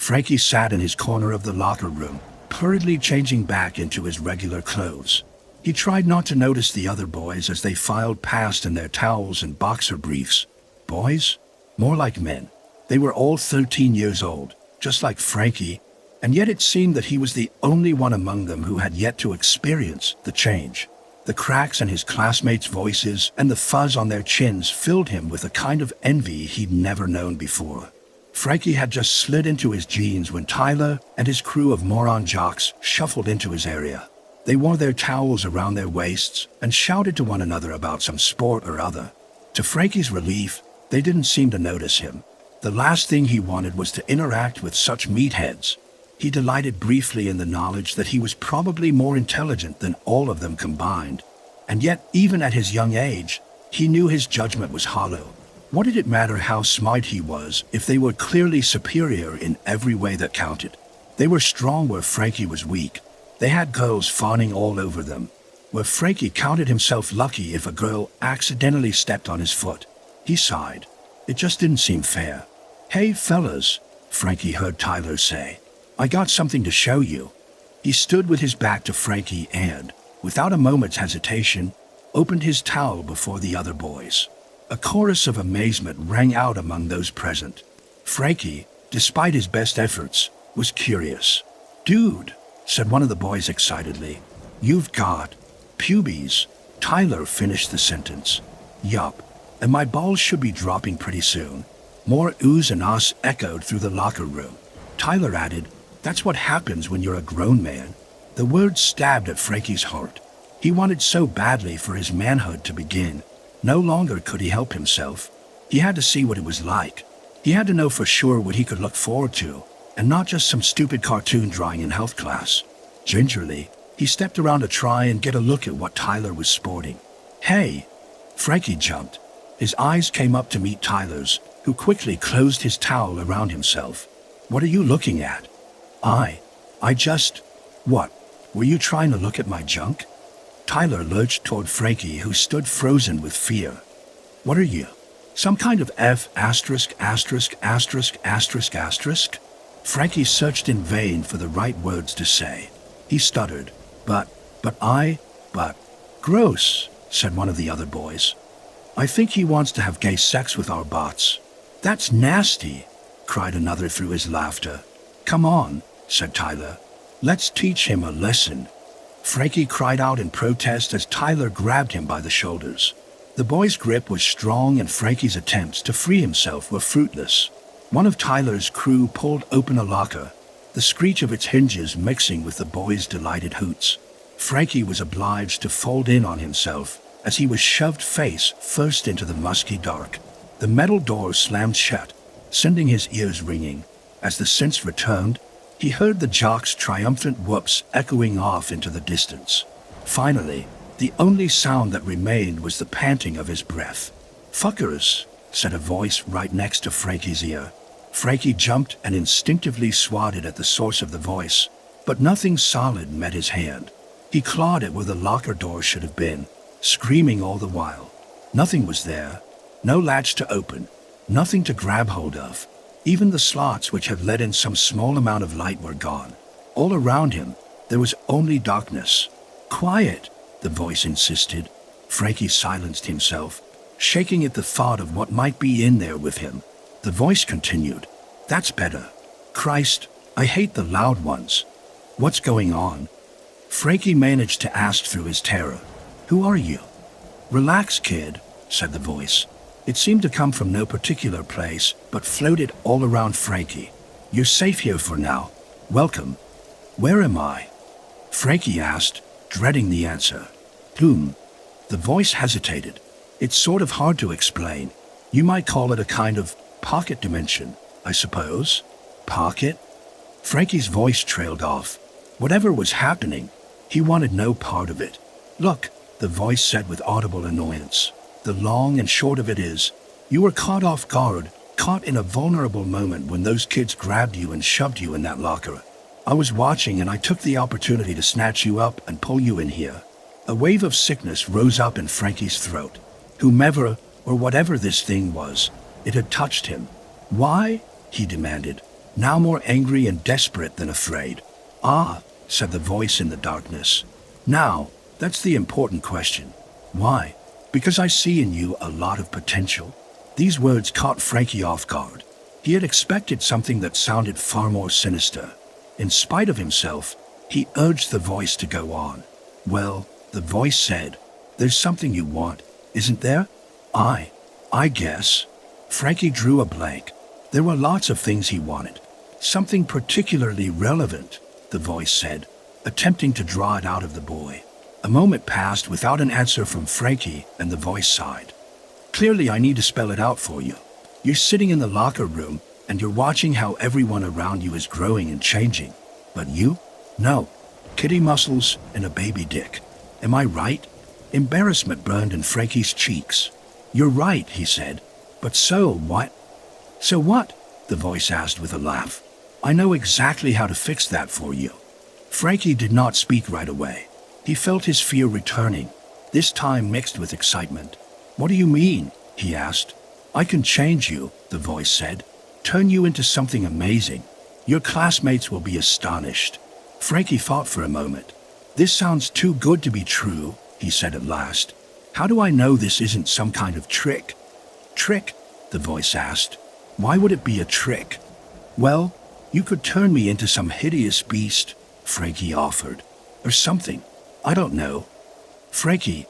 Frankie sat in his corner of the locker room, hurriedly changing back into his regular clothes. He tried not to notice the other boys as they filed past in their towels and boxer briefs. Boys? More like men. They were all 13 years old, just like Frankie, and yet it seemed that he was the only one among them who had yet to experience the change. The cracks in his classmates' voices and the fuzz on their chins filled him with a kind of envy he'd never known before. Frankie had just slid into his jeans when Tyler and his crew of moron jocks shuffled into his area. They wore their towels around their waists and shouted to one another about some sport or other. To Frankie's relief, they didn't seem to notice him. The last thing he wanted was to interact with such meatheads. He delighted briefly in the knowledge that he was probably more intelligent than all of them combined. And yet, even at his young age, he knew his judgment was hollow. What did it matter how smart he was if they were clearly superior in every way that counted? They were strong where Frankie was weak. They had girls fawning all over them, where Frankie counted himself lucky if a girl accidentally stepped on his foot. He sighed. It just didn't seem fair. "Hey, fellas," Frankie heard Tyler say. "I got something to show you." He stood with his back to Frankie and, without a moment's hesitation, opened his towel before the other boys. A chorus of amazement rang out among those present. Frankie, despite his best efforts, was curious. "Dude," said one of the boys excitedly, "you've got pubes." Tyler finished the sentence. "Yup, and my balls should be dropping pretty soon." More oohs and ahs echoed through the locker room. Tyler added, "That's what happens when you're a grown man." The words stabbed at Frankie's heart. He wanted so badly for his manhood to begin. No longer could he help himself. He had to see what it was like. He had to know for sure what he could look forward to, and not just some stupid cartoon drawing in health class. Gingerly, he stepped around to try and get a look at what Tyler was sporting. "Hey!" Frankie jumped. His eyes came up to meet Tyler's, who quickly closed his towel around himself. "What are you looking at?" I just... What? Were you trying to look at my junk?" Tyler lurched toward Frankie, who stood frozen with fear. "What are you? Some kind of F asterisk asterisk asterisk asterisk asterisk?" Frankie searched in vain for the right words to say. He stuttered. But, gross, said one of the other boys. "I think he wants to have gay sex with our bots." "That's nasty," cried another through his laughter. "Come on," said Tyler. "Let's teach him a lesson." Frankie cried out in protest as Tyler grabbed him by the shoulders. The boy's grip was strong and Frankie's attempts to free himself were fruitless. One of Tyler's crew pulled open a locker, the screech of its hinges mixing with the boy's delighted hoots. Frankie was obliged to fold in on himself as he was shoved face first into the musky dark. The metal door slammed shut, sending his ears ringing. As the sense returned, he heard the jock's triumphant whoops echoing off into the distance. Finally, the only sound that remained was the panting of his breath. "Fuckers," said a voice right next to Frankie's ear. Frankie jumped and instinctively swatted at the source of the voice, but nothing solid met his hand. He clawed at where the locker door should have been, screaming all the while. Nothing was there. No latch to open. Nothing to grab hold of. Even the slots which had let in some small amount of light were gone. All around him, there was only darkness. "Quiet," the voice insisted. Frankie silenced himself, shaking at the thought of what might be in there with him. The voice continued, "That's better. Christ, I hate the loud ones. What's going on?" Frankie managed to ask through his terror, "Who are you?" "Relax, kid," said the voice. It seemed to come from no particular place, but floated all around Frankie. "You're safe here for now. Welcome." "Where am I?" Frankie asked, dreading the answer. The voice hesitated. "It's sort of hard to explain. You might call it a kind of pocket dimension, I suppose." "Pocket?" Frankie's voice trailed off. Whatever was happening, he wanted no part of it. "Look," the voice said with audible annoyance. "The long and short of it is, you were caught off guard, caught in a vulnerable moment when those kids grabbed you and shoved you in that locker. I was watching and I took the opportunity to snatch you up and pull you in here." A wave of sickness rose up in Frankie's throat. Whomever or whatever this thing was, it had touched him. "Why?" he demanded. now more angry and desperate than afraid. "Ah," said the voice in the darkness. "Now, that's the important question. Why? Because I see in you a lot of potential." These words caught Frankie off guard. He had expected something that sounded far more sinister. In spite of himself, he urged the voice to go on. "Well," the voice said, "there's something you want, isn't there?" I guess." Frankie drew a blank. There were lots of things he wanted. "Something particularly relevant," the voice said, attempting to draw it out of the boy. A moment passed without an answer from Frankie, and the voice sighed. "Clearly I need to spell it out for you. You're sitting in the locker room, and you're watching how everyone around you is growing and changing. But you? No. Kitty muscles and a baby dick. Am I right?" Embarrassment burned in Frankie's cheeks. "You're right," he said. "But so what?" "So what?" the voice asked with a laugh. "I know exactly how to fix that for you." Frankie did not speak right away. He felt his fear returning, this time mixed with excitement. "What do you mean?" he asked. "I can change you," the voice said. "Turn you into something amazing. Your classmates will be astonished." Frankie thought for a moment. "This sounds too good to be true," he said at last. "How do I know this isn't some kind of trick?" "Trick?" the voice asked. "Why would it be a trick?" "Well, you could turn me into some hideous beast," Frankie offered. "Or something. I don't know." Frankie,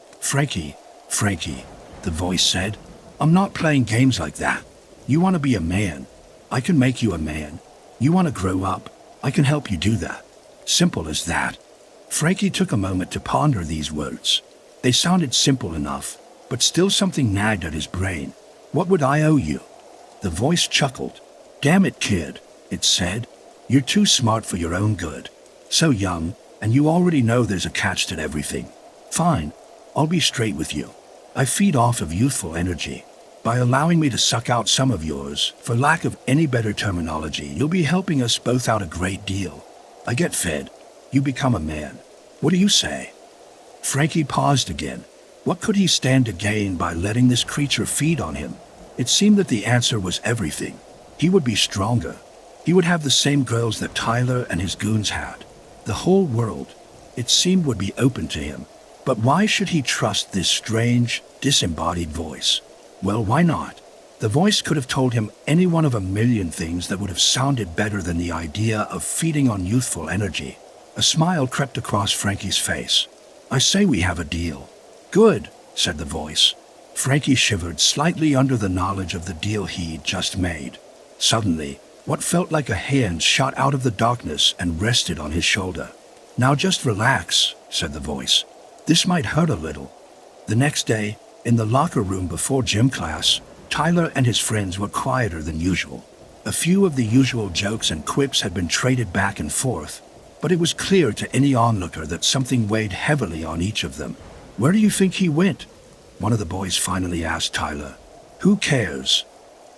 the voice said. "I'm not playing games like that. You want to be a man. I can make you a man. You want to grow up. I can help you do that. Simple as that." Frankie took a moment to ponder these words. They sounded simple enough, but still something nagged at his brain. "What would I owe you?" The voice chuckled. "Damn it, kid," it said. "You're too smart for your own good. So young, and you already know there's a catch to everything. Fine, I'll be straight with you. I feed off of youthful energy. By allowing me to suck out some of yours, for lack of any better terminology, you'll be helping us both out a great deal. I get fed. You become a man. What do you say?" Frankie paused again. What could he stand to gain by letting this creature feed on him? It seemed that the answer was everything. He would be stronger. He would have the same girls that Tyler and his goons had. The whole world, it seemed, would be open to him. But why should he trust this strange, disembodied voice? Well, why not? The voice could have told him any one of a million things that would have sounded better than the idea of feeding on youthful energy. A smile crept across Frankie's face. "I say we have a deal." "Good," said the voice. Frankie shivered slightly under the knowledge of the deal he'd just made. Suddenly, what felt like a hand shot out of the darkness and rested on his shoulder. "Now just relax," said the voice. "This might hurt a little." The next day, in the locker room before gym class, Tyler and his friends were quieter than usual. A few of the usual jokes and quips had been traded back and forth, but it was clear to any onlooker that something weighed heavily on each of them. "Where do you think he went?" one of the boys finally asked Tyler. "Who cares?"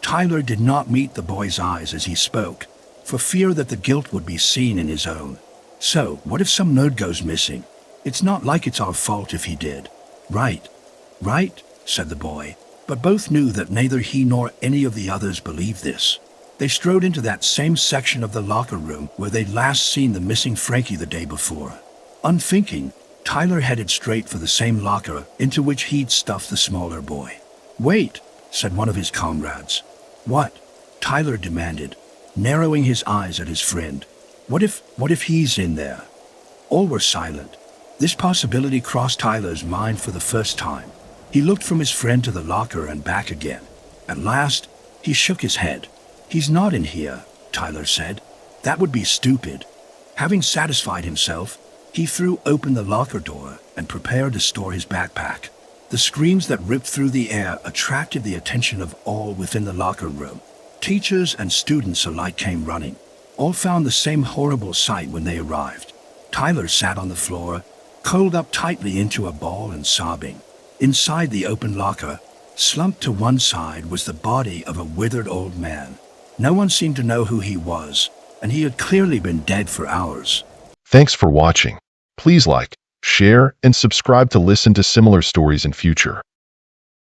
Tyler did not meet the boy's eyes as he spoke, for fear that the guilt would be seen in his own. "So, what if some nerd goes missing? It's not like it's our fault if he did." Right, said the boy, but both knew that neither he nor any of the others believed this. They strode into that same section of the locker room where they'd last seen the missing Frankie the day before. Unthinking, Tyler headed straight for the same locker into which he'd stuffed the smaller boy. "Wait," said one of his comrades. "What?" Tyler demanded, narrowing his eyes at his friend. What if he's in there?" All were silent. This possibility crossed Tyler's mind for the first time. He looked from his friend to the locker and back again. At last, he shook his head. "He's not in here," Tyler said. "That would be stupid." Having satisfied himself, he threw open the locker door and prepared to store his backpack. The screams that ripped through the air attracted the attention of all within the locker room. Teachers and students alike came running. All found the same horrible sight when they arrived. Tyler sat on the floor, curled up tightly into a ball and sobbing. Inside the open locker, slumped to one side, was the body of a withered old man. No one seemed to know who he was, and he had clearly been dead for hours. Thanks for watching. Please like, share, and subscribe to listen to similar stories in future.